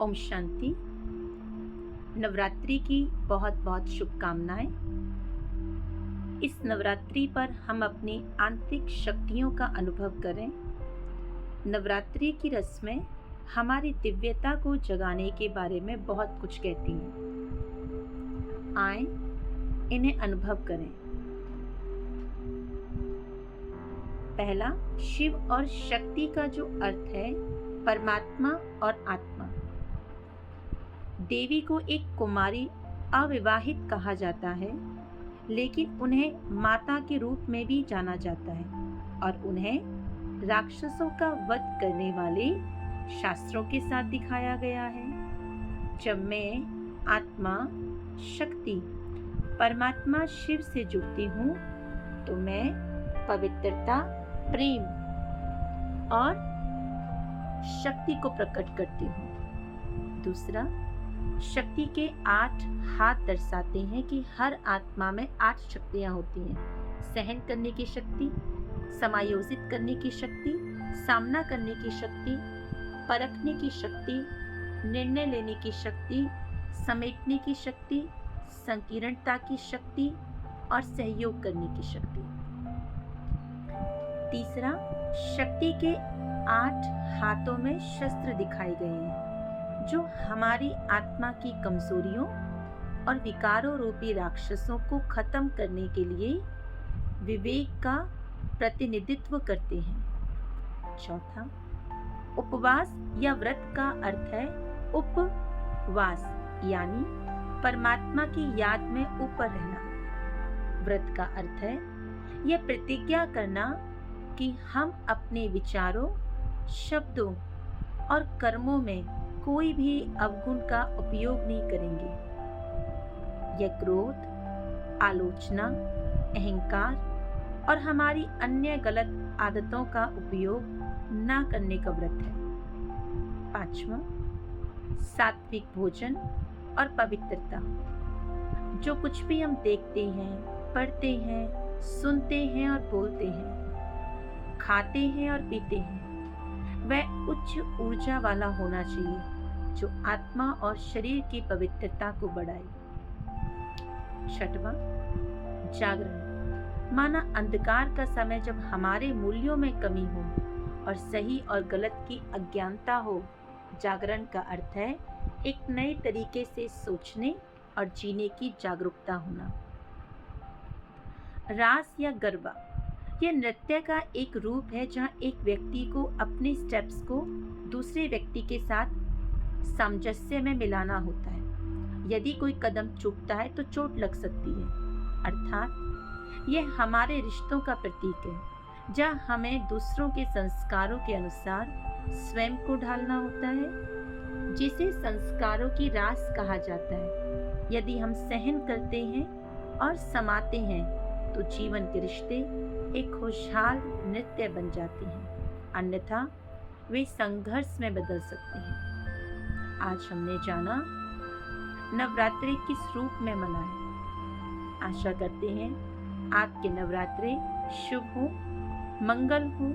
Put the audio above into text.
ओम शांति। नवरात्रि की बहुत बहुत शुभकामनाएं। इस नवरात्रि पर हम अपनी आंतरिक शक्तियों का अनुभव करें। नवरात्रि की रस्में हमारी दिव्यता को जगाने के बारे में बहुत कुछ कहती हैं। आएं, इन्हें अनुभव करें। पहला, शिव और शक्ति का जो अर्थ है, परमात्मा और आत्मा। देवी को एक कुमारी अविवाहित कहा जाता है, लेकिन उन्हें माता के रूप में भी जाना जाता है और उन्हें राक्षसों का वध करने वाले शास्त्रों के साथ दिखाया गया है। जब मैं आत्मा, शक्ति, परमात्मा शिव से जुड़ती हूँ तो मैं पवित्रता, प्रेम और शक्ति को प्रकट करती हूँ। दूसरा, शक्ति के 8 हाथ दर्शाते हैं कि हर आत्मा में 8 शक्तियां होती हैं। सहन करने की शक्ति, समायोजित करने की शक्ति, सामना करने की शक्ति, परखने की शक्ति, निर्णय लेने की शक्ति, समेटने की शक्ति, संकीर्णता की शक्ति और सहयोग करने की शक्ति। तीसरा, शक्ति के 8 हाथों में शस्त्र दिखाए गए हैं जो हमारी आत्मा की कमजोरियों और विकारों रूपी राक्षसों को खत्म करने के लिए विवेक का प्रतिनिधित्व करते हैं। चौथा, उपवास या व्रत का अर्थ है उपवास, यानी परमात्मा की याद में ऊपर रहना। व्रत का अर्थ है यह प्रतिज्ञा करना कि हम अपने विचारों, शब्दों और कर्मों में कोई भी अवगुण का उपयोग नहीं करेंगे। यह क्रोध, आलोचना, अहंकार और हमारी अन्य गलत आदतों का उपयोग न करने का व्रत है। पांचवा, सात्विक भोजन और पवित्रता। जो कुछ भी हम देखते हैं, पढ़ते हैं, सुनते हैं और बोलते हैं, खाते हैं और पीते हैं, वह उच्च ऊर्जा वाला होना चाहिए जो आत्मा और शरीर की पवित्रता को बढ़ाए। छठवां, जागरण। माना अंधकार का समय जब हमारे मूल्यों में कमी हो और सही और गलत की अज्ञानता हो। जागरण का अर्थ है एक नए तरीके से सोचने और जीने की जागरूकता होना। रास या गरबा, यह नृत्य का एक रूप है जहाँ एक व्यक्ति को अपने स्टेप्स को दूसरे व्यक्ति के साथ सामंजस्य में मिलाना होता है। यदि कोई कदम चूकता है तो चोट लग सकती है, अर्थात यह हमारे रिश्तों का प्रतीक है जहाँ हमें दूसरों के संस्कारों के अनुसार स्वयं को ढालना होता है, जिसे संस्कारों की रास कहा जाता है। यदि हम सहन करते हैं और समाते हैं तो जीवन के रिश्ते एक खुशहाल नृत्य बन जाते हैं, अन्यथा वे संघर्ष में बदल सकते हैं। आज हमने जाना नवरात्रि किस रूप में मनाएं। आशा करते हैं आपके नवरात्रि शुभ हो, मंगल हो